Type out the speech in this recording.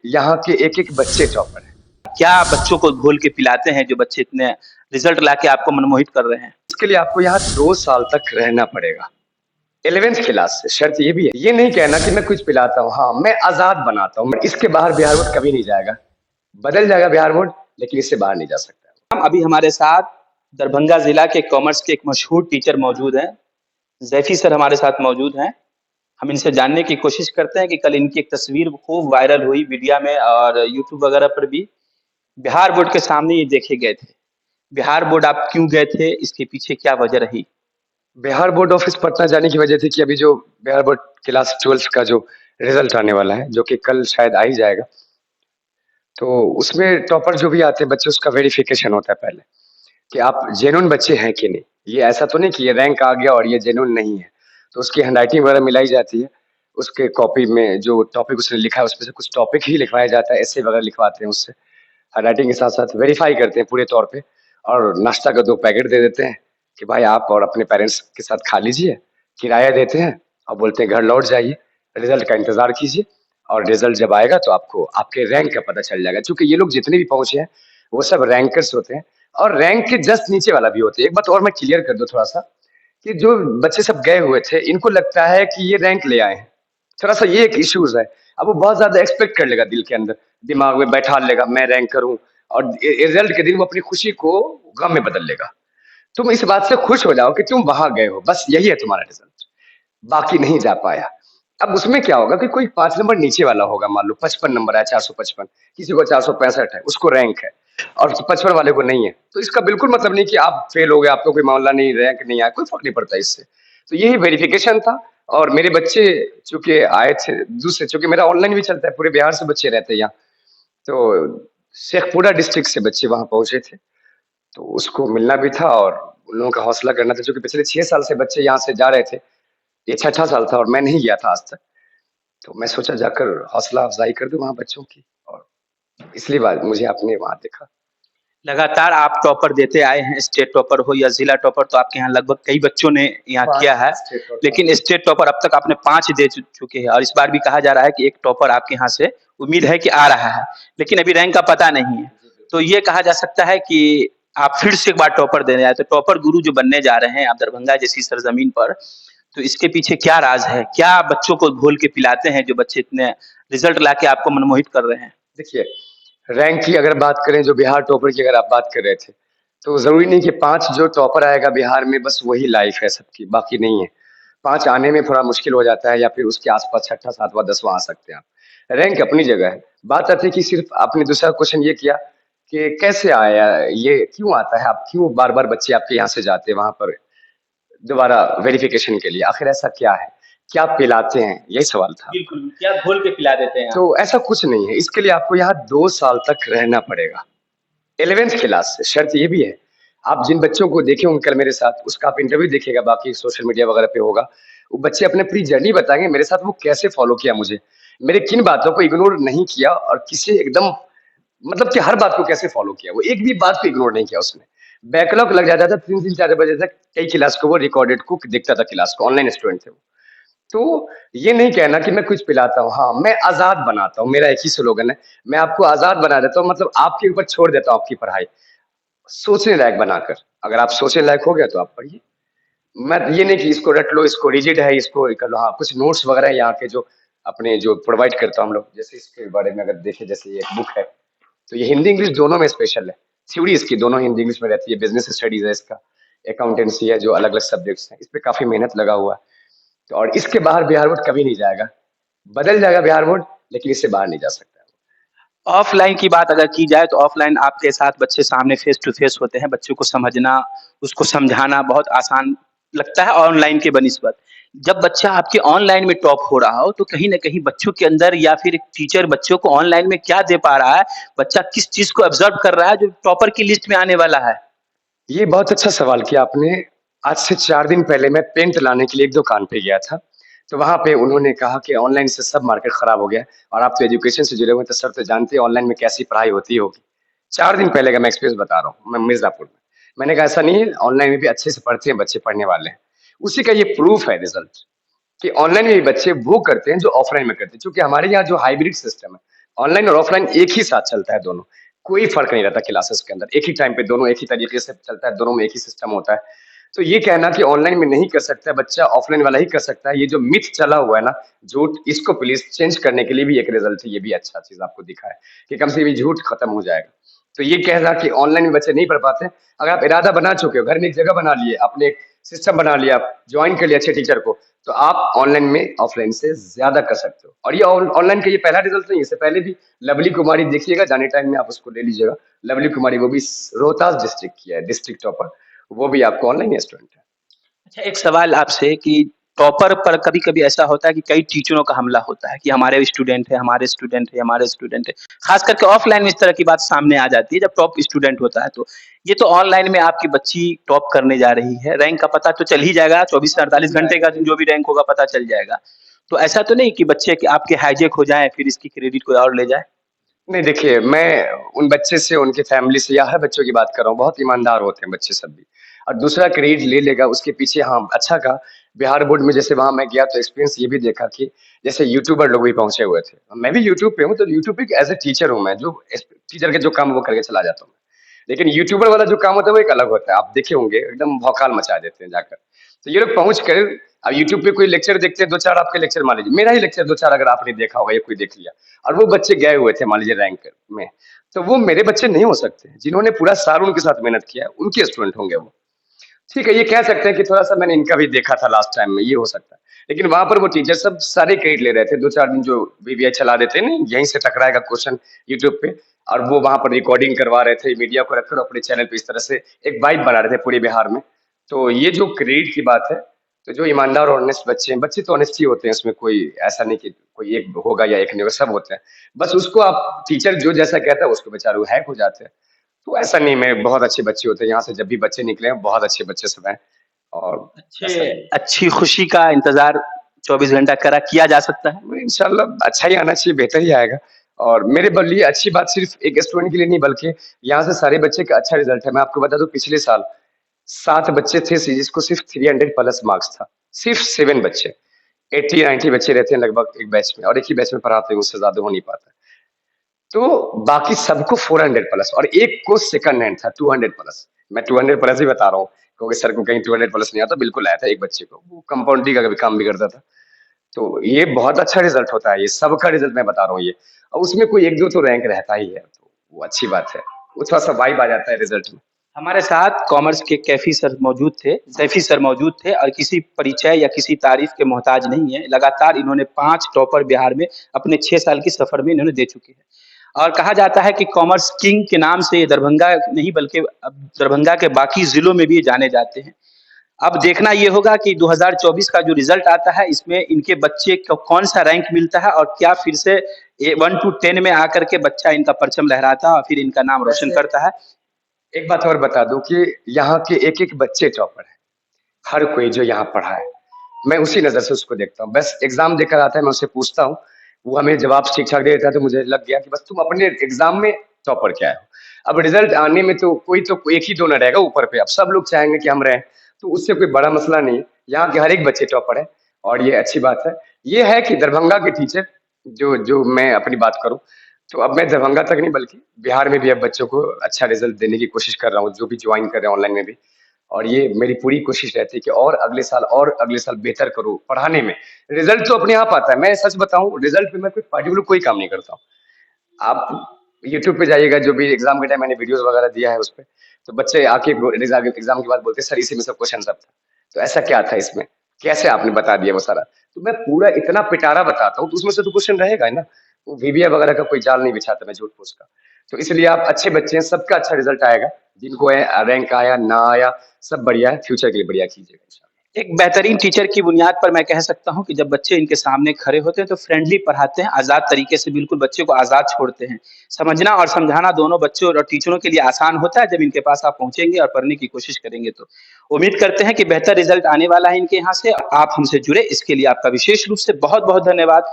यहाँ के एक-एक बच्चे टॉपर हैं। क्या बच्चों को घोल के पिलाते हैं जो बच्चे इतने रिजल्ट लाके आपको मनमोहित कर रहे हैं? इसके लिए आपको यहाँ 2 साल तक रहना पड़ेगा। 11th क्लास से शर्त ये भी है। ये नहीं कहना कि मैं कुछ पिलाता हूँ, हाँ, मैं आज़ाद बनाता हूँ। इसके बाहर बिहार बोर्ड कभी नहीं जाएगा। बदल जाएगा बिहार बोर्ड, लेकिन इससे बाहर नहीं जा सकता। हम अभी हमारे साथ दरभंगा जिला के कॉमर्स के एक मशहूर टीचर मौजूद हैं। जैफी सर हमारे साथ मौजूद हैं। हम इनसे जानने की कोशिश करते हैं कि कल इनकी एक तस्वीर खूब वायरल हुई मीडिया में और यूट्यूब वगैरह पर भी। बिहार बोर्ड के सामने ये देखे गए थे। बिहार बोर्ड आप क्यों गए थे? इसके पीछे क्या वजह रही? बिहार बोर्ड ऑफिस पटना जाने की वजह थी कि अभी जो बिहार बोर्ड क्लास 12th का जो रिजल्ट आने वाला है, जो कि कल शायद आ ही जाएगा। तो उसमें टॉपर जो भी आते हैं बच्चे, उसका वेरिफिकेशन होता है पहले कि आप जेन्युइन बच्चे हैं कि नहीं। ये ऐसा तो नहीं कि ये रैंक आ गया और ये जेन्युइन नहीं है। तो उसकी हैंडराइटिंग वगैरह मिलाई जाती है। उसके कॉपी में जो टॉपिक उसने लिखा है उसमें से कुछ टॉपिक ही लिखवाया जाता है, ऐसे वगैरह लिखवाते हैं उससे। हैंडराइटिंग के साथ-साथ वेरीफाई करते हैं पूरे तौर पे और नाश्ता का 2 पैकेट दे देते हैं कि भाई आप और अपने पेरेंट्स के साथ खा लीजिए। किराया देते हैं और बोलते हैं घर लौट जाइए, रिजल्ट का इंतज़ार कीजिए और रिजल्ट जब आएगा तो आपको आपके रैंक का पता चल जाएगा। चूँकि ये लोग जितने भी पहुँचे हैं, वो सब रैंकर्स होते हैं और रैंक के जस्ट नीचे वाला भी होते हैं। एक बात और मैं क्लियर कर दूँ थोड़ा-सा कि जो बच्चे सब गए हुए थे, इनको लगता है कि ये रैंक ले आए हैं। थोड़ा-सा ये एक इश्यूज़ है। अब वो बहुत ज़्यादा एक्सपेक्ट कर लेगा दिल के अंदर, दिमाग में बैठा लेगा मैं रैंकर हूँ और रिजल्ट के दिन वो अपनी खुशी को गम में बदल लेगा। तुम इस बात से खुश हो जाओ कि तुम वहाँ गए हो, बस यही है तुम्हारा रिजल्ट, बाकी नहीं जा पाया। अब उसमें क्या होगा कि कोई 5 नंबर नीचे वाला होगा, मान लो 55 नंबर है, 455, किसी को 465 है, उसको रैंक है और 55 वाले को नहीं है। तो इसका बिल्कुल मतलब नहीं कि आप फेल हो गए, आपको कोई मामला नहीं, रैंक नहीं आया, कोई फ़र्क नहीं पड़ता इससे। तो यही वेरिफ़िकेशन था और मेरे बच्चे चूँकि आए थे दूसरे, चूँकि मेरा ऑनलाइन भी चलता है, पूरे बिहार से बच्चे रहते हैं यहाँ। तो शेखपुरा डिस्ट्रिक्ट से बच्चे वहाँ पहुँचे थे, तो उसको मिलना भी था और उन लोगों का हौसला करना था, चूँकि पिछले 6 साल से बच्चे यहाँ से जा रहे थे। ये छठा साल था और मैं नहीं गया था आज तक। तो मैं सोचा जाकर हौसला अफ़ज़ाई कर दूँ वहाँ बच्चों की और इसलिए बाद मुझे आपने वहाँ देखा। लगातार आप टॉपर देते आए हैं, स्टेट टॉपर हो या जिला टॉपर, तो आपके यहाँ लगभग कई बच्चों ने यहाँ किया 5 है। State topper. लेकिन स्टेट टॉपर अब तक आपने 5 दे चुके हैं और इस बार भी कहा जा रहा है कि एक टॉपर आपके यहाँ से उम्मीद है कि आ रहा है, लेकिन अभी रैंक का पता नहीं है। जी, बिल्कुल। तो ये कहा जा सकता है कि आप फिर से एक बार टॉपर देने आए, तो टॉपर गुरु जो बनने जा रहे हैं आप दरभंगा जैसी सरजमीन पर, तो इसके पीछे क्या राज है? क्या बच्चों को घोल के पिलाते हैं जो बच्चे इतने रिजल्ट लाके आपको मनमोहित कर रहे हैं? देखिए, रैंक की अगर बात करें, जो बिहार टॉपर की अगर आप बात कर रहे थे, तो ज़रूरी नहीं कि 5 जो टॉपर आएगा बिहार में बस वही लाइफ़ है सबकी, बाकी नहीं है। 5 आने में थोड़ा मुश्किल हो जाता है या फिर उसके आस-पास छठा, 7वाँ, 10वाँ आ सकते हैं आप। रैंक अपनी जगह है। बात आती है कि सिर्फ़ आपने दूसरा क्वेश्चन ये किया कि कैसे आया, ये क्यों आता है, आप क्यों बार-बार बच्चे आपके यहाँ से जाते हैं वहाँ पर दोबारा वेरिफ़िकेशन के लिए, आखिर ऐसा क्या है? क्या पिलाते हैं? यही सवाल था आपका। बिल्कुल, क्या घोल के पिला देते हैं आप? तो ऐसा कुछ नहीं है, इसके लिए आपको यहाँ 2 साल तक रहना पड़ेगा। 11th क्लास से शर्त ये भी है, आप जिन बच्चों को देखे होंगे कल मेरे साथ, उसका आप इंटरव्यू देखिएगा, बाकी सोशल मीडिया वगैरह पे होगा। वो बच्चे अपनी पूरी जर्नी बताएँगे मेरे साथ वो कैसे फ़ॉलो किया मुझे। मेरे किन बातों को इग्नोर नहीं किया और किसे एकदम मतलब कि हर बात को कैसे फ़ॉलो किया। वो एक भी बात को इग्नोर नहीं किया उसने। बैकलॉग लग जाता था 3-3 4 बजे तक कई क्लास को वो रिकॉर्डेड को देखता था क्लास को, ऑनलाइन स्टूडेंट थे वो। तो ये नहीं कहना कि मैं कुछ पिलाता हूँ, हाँ, मैं आज़ाद बनाता हूँ, मेरा एक ही स्लोगन है, मैं आपको आज़ाद बना देता हूँ, मतलब आपके ऊपर छोड़ देता हूँ आपकी पढ़ाई, सोचने लायक बनाकर। अगर आप सोचने लायक हो गया तो आप पढ़िए। मैं ये नहीं कि इसको रट लो, इसको रिजिड है, इसको ये कर लो, हाँ, कुछ नोट्स वगैरह हैं यहाँ के जो अपने जो प्रोवाइड करता हूँ हम लोग, जैसे इसके बारे में अगर देखें, जैसे ये एक बुक है, तो ये हिंदी इंग्लिश दोनों में स्पेशल है। थ्योरी इसकी दोनों हिंदी इंग्लिश में रहती है, बिज़नेस स्टडीज़ है इसका, अकाउंटेंसी है, जो अलग-अलग सब्जेक्ट्स हैं, इस पे काफ़ी मेहनत लगा हुआ है। तो और इसके बाहर बिहार बोर्ड कभी नहीं जाएगा। बदल जाएगा बिहार बोर्ड, लेकिन इससे बाहर नहीं जा सकता। ऑफ़लाइन की बात अगर की जाए तो ऑफ़लाइन आपके साथ बच्चे सामने फ़ेस टू फ़ेस होते हैं, बच्चों को समझना, उसको समझाना बहुत आसान लगता है ऑनलाइन के बनिस्बत। जब बच्चा आपके ऑनलाइन में टॉप हो रहा हो, तो कहीं न कहीं बच्चों के अंदर या फिर टीचर बच्चों को ऑनलाइन में क्या दे पा रहा है, बच्चा किस चीज़ को ऑब्ज़र्व कर रहा है जो टॉपर की लिस्ट में आने वाला है? ये बहुत अच्छा सवाल किया आपने। आज से 4 दिन पहले मैं पेंट लाने के लिए एक दुकान पे गया था। तो वहाँ पे उन्होंने कहा कि ऑनलाइन से सब मार्केट खराब हो गया है और आप तो एजुकेशन से जुड़े हुए हैं, तो सर तो जानते हैं ऑनलाइन में कैसी पढ़ाई होती होगी। 4 दिन पहले का मैं एक्सपीरियंस बता रहा हूँ, मैं मिर्ज़ापुर में। मैंने कहा ऐसा नहीं है, ऑनलाइन में भी अच्छे से पढ़ते हैं बच्चे, पढ़ने वाले हैं। उसी का ये प्रूफ है रिज़ल्ट कि ऑनलाइन में भी बच्चे वो करते हैं जो ऑफलाइन में करते हैं। चूँकि हमारे यहाँ जो हाइब्रिड सिस्टम है, ऑनलाइन और ऑफलाइन एक ही साथ चलता है दोनों। कोई फ़र्क नहीं रहता क्लासेस के अंदर। एक ही टाइम पे दोनों एक ही तरीके से चलता है, दोनों में एक ही सिस्टम होता है। तो ये कहना कि ऑनलाइन में नहीं कर सकता है बच्चा, ऑफलाइन वाला ही कर सकता है, ये जो मिथ चला हुआ है ना, झूठ, इसको प्लीज़ चेंज करने के लिए भी एक रिज़ल्ट है, ये भी अच्छा चीज़ आपको दिखा है, कि कम से कम ये झूठ खत्म हो जाएगा। तो ये कहना कि ऑनलाइन में बच्चे नहीं पढ़ पाते हैं, अगर आप इरादा बना चुके हो, घर में एक जगह बना लिए, आपने एक सिस्टम बना लिया, जॉइन कर लिया अच्छे टीचर को, तो आप ऑनलाइन में ऑफलाइन से ज़्यादा कर सकते हो। और ये ऑनलाइन का ये पहला रिज़ल्ट नहीं है, इससे पहले भी लवली कुमारी देखिएगा, जाने टाइम में आप उसको ले लीजिएगा। लवली कुमारी वो भी रोहतास डिस्ट्रिक्ट की है, डिस्ट्रिक्ट टॉपर, वो भी आपको ऑनलाइन स्टूडेंट है। अच्छा, एक सवाल आपसे कि टॉपर पर कभी-कभी ऐसा होता है कि कई टीचरों का हमला होता है कि हमारे स्टूडेंट है, हमारे स्टूडेंट है, हमारे स्टूडेंट है। खास करके ऑफलाइन में इस तरह की बात सामने आ जाती है जब टॉप स्टूडेंट होता है तो। ये तो ऑनलाइन में आपकी बच्ची टॉप करने जा रही है, रैंक का पता तो चल ही जाएगा, 24 से 48 घंटे का जो भी रैंक होगा पता चल जाएगा। तो ऐसा तो नहीं कि बच्चे के आपके हाईजैक हो जाएँ, फिर इसकी क्रेडिट कोई और ले जाए? नहीं देखिए, मैं उन बच्चे से, उनकी फैमिली से या हर बच्चों की बात कर रहा हूँ, बहुत ईमानदार होते हैं बच्चे सब भी। और दूसरा क्रेडिट ले लेगा उसके पीछे, हाँ, अच्छा कहा। बिहार बोर्ड में जैसे वहाँ मैं गया तो एक्सपीरियंस ये भी देखा कि जैसे यूट्यूबर लोग भी पहुँचे हुए थे। मैं भी यूट्यूब पे हूँ, तो यूट्यूब पे एज़ अ टीचर हूँ मैं, जो एस टीचर के जो काम है वो करके चला जाता हूँ। लेकिन यूट्यूबर वाला जो काम होता है वो एक अलग होता है। आप देखे होंगे एकदम भौकाल मचा देते हैं जाकर। तो ये लोग पहुँच कर, अब यूट्यूब पे कोई लेक्चर देखते हैं, 2-4 आपके लेक्चर मान लीजिए, मेरा ही लेक्चर 2-4 अगर आपने देखा होगा या कोई देख लिया, और वो बच्चे गए हुए थे मान लीजिए रैंक में, तो वो मेरे बच्चे नहीं हो सकते। जिन्होंने पूरा साल उनके साथ मेहनत किया है, उनके स्टूडेंट होंगे वो। ठीक है, ये कह सकते हैं कि थोड़ा-सा मैंने इनका भी देखा था लास्ट टाइम में, ये हो सकता है। लेकिन वहाँ पर वो टीचर सब सारे क्रेडिट ले रहे थे, 2-4 दिन जो वीवीआई चला देते हैं ना, यहीं से टकराएगा क्वेश्चन यूट्यूब पे, और वो वहाँ पर रिकॉर्डिंग करवा रहे थे, मीडिया को रखकर अपने चैनल पे इस तरह से एक वाइब बना रहे थे पूरे बिहार में। तो ये जो क्रेडिट की बात है, तो जो ईमानदार और ऑनेस्ट बच्चे हैं, बच्चे तो ऑनेस्ट ही होते हैं, इसमें कोई ऐसा नहीं कि कोई एक होगा या एक नहीं होगा, सब होते हैं। बस उसको आप टीचर जो जैसा कहता है, उसको बेचारे वो हैक हो जाते हैं। तो ऐसा नहीं, मैं बहुत अच्छे बच्चे होते हैं, यहाँ से जब भी बच्चे निकले हैं, बहुत अच्छे बच्चे सब हैं, और अच्छे ऐसा नहीं अच्छी खुशी का इंतज़ार 24 घंटा करा किया जा सकता है? है। इंशाल्लाह अच्छा ही आना चाहिए, बेहतर ही आएगा। और मेरे लिए अच्छी बात सिर्फ़ एक स्टूडेंट के लिए नहीं, बल्कि यहाँ से सारे बच्चे का अच्छा रिज़ल्ट है। मैं आपको बता दूँ, पिछले साल 7 बच्चे थे जिसको सिर्फ़ 300 प्लस मार्क्स था। सिर्फ़ 7 बच्चे। 80-90 बच्चे रहते हैं लगभग एक बैच में, और एक ही बैच में पढ़ाते हैं, उससे ज़्यादा हो नहीं पाता। तो बाकी सबको 400 प्लस, और एक को सेकंड हैंड था 200 प्लस। मैं 200 प्लस ही बता रहा हूँ, क्योंकि सर को कहीं 200 प्लस नहीं आता, बिल्कुल आया था एक बच्चे को। वो कंपाउंड्री का भी काम भी करता था। तो ये बहुत अच्छा रिज़ल्ट होता है, ये सबका रिज़ल्ट मैं बता रहा हूँ ये। और उसमें कोई 1-2 तो रैंक रहता ही है, तो वो अच्छी बात है। वो थोड़ा-सा वाइब आ जाता है रिज़ल्ट में। हमारे साथ कॉमर्स के कैफ़ी सर मौजूद थे, जैफ़ी सर मौजूद थे और किसी परिचय या किसी तारीफ़ के मोहताज नहीं है। लगातार इन्होंने 5 टॉपर बिहार में अपने 6 साल के सफ़र में इन्होंने दे चुके हैं। और कहा जाता है कि कॉमर्स किंग के नाम से ये दरभंगा नहीं बल्कि अब दरभंगा के बाकी ज़िलों में भी ये जाने जाते हैं। अब देखना ये होगा कि 2024 का जो रिज़ल्ट आता है इसमें इनके बच्चे को कौन-सा रैंक मिलता है और क्या फिर से 1 टू 10 में आकर के बच्चा इनका परचम लहराता है और फिर इनका नाम रोशन वैसे करता है। एक बात और बता दूँ कि यहाँ के एक-एक बच्चे टॉपर हैं। हर कोई जो यहाँ पढ़ा है, मैं उसी नज़र से उसको देखता हूँ। बस एग्ज़ाम देकर आता है, मैं उससे पूछता हूँ, वो हमें जवाब ठीक-ठाक दे देता है, तो मुझे लग गया कि बस तुम अपने एग्ज़ाम में टॉपर के आए हो। अब रिज़ल्ट आने में तो कोई तो 1 ही 2 ना रहेगा ऊपर पे, अब सब लोग चाहेंगे कि हम रहें, तो उससे कोई बड़ा मसला नहीं है। यहाँ के हर एक बच्चे टॉपर हैं, और ये अच्छी बात है। ये है कि दरभंगा के टीचर, जो जो मैं अपनी बात करूँ, तो अब मैं दरभंगा तक नहीं बल्कि बिहार में भी अब बच्चों को अच्छा रिज़ल्ट देने की कोशिश कर रहा हूँ, जो भी जॉइन कर रहे हैं ऑनलाइन में भी। और ये मेरी पूरी कोशिश रहती है कि और अगले साल बेहतर करूँ पढ़ाने में। रिज़ल्ट तो अपने आप आता है। मैं सच बताऊँ, रिज़ल्ट पे मैं कोई पार्टिकुलर कोई काम नहीं करता हूँ। आप यूट्यूब पे जाइएगा, जो भी एग्ज़ाम के टाइम मैंने वीडियोज़ वगैरह दिया है उसपे, तो बच्चे आके एग्ज़ाम के बाद बोलते हैं, "सर इसी में सब क्वेश्चन सब था।" तो ऐसा क्या था इसमें? कैसे आपने बता दिया वो सारा? तो मैं पूरा इतना पिटारा बताता हूँ, तो उसमें से तो क्वेश्चन रहेगा ही ना। वो वीवीआई वगैरह का कोई जाल नहीं बिछाता मैं झूठ-फूस का। तो इसलिए आप अच्छे बच्चे हैं, सबका अच्छा रिज़ल्ट आएगा। जिनको रैंक आया, ना आया, सब बढ़िया है, फ्यूचर के लिए बढ़िया कीजिएगा इंशाल्लाह। एक बेहतरीन टीचर की बुनियाद पर मैं कह सकता हूँ कि जब बच्चे इनके सामने खड़े होते हैं तो फ्रेंडली पढ़ाते हैं, आज़ाद तरीके से बिल्कुल बच्चे को आज़ाद छोड़ते हैं। समझना और समझाना दोनों बच्चों और टीचरों के लिए आसान होता है जब इनके पास आप पहुँचेंगे और पढ़ने की कोशिश करेंगे तो। उम्मीद करते हैं कि बेहतर रिज़ल्ट आने वाला है इनके यहाँ से। आप हमसे जुड़े इसके लिए आपका विशेष रूप से बहुत-बहुत धन्यवाद।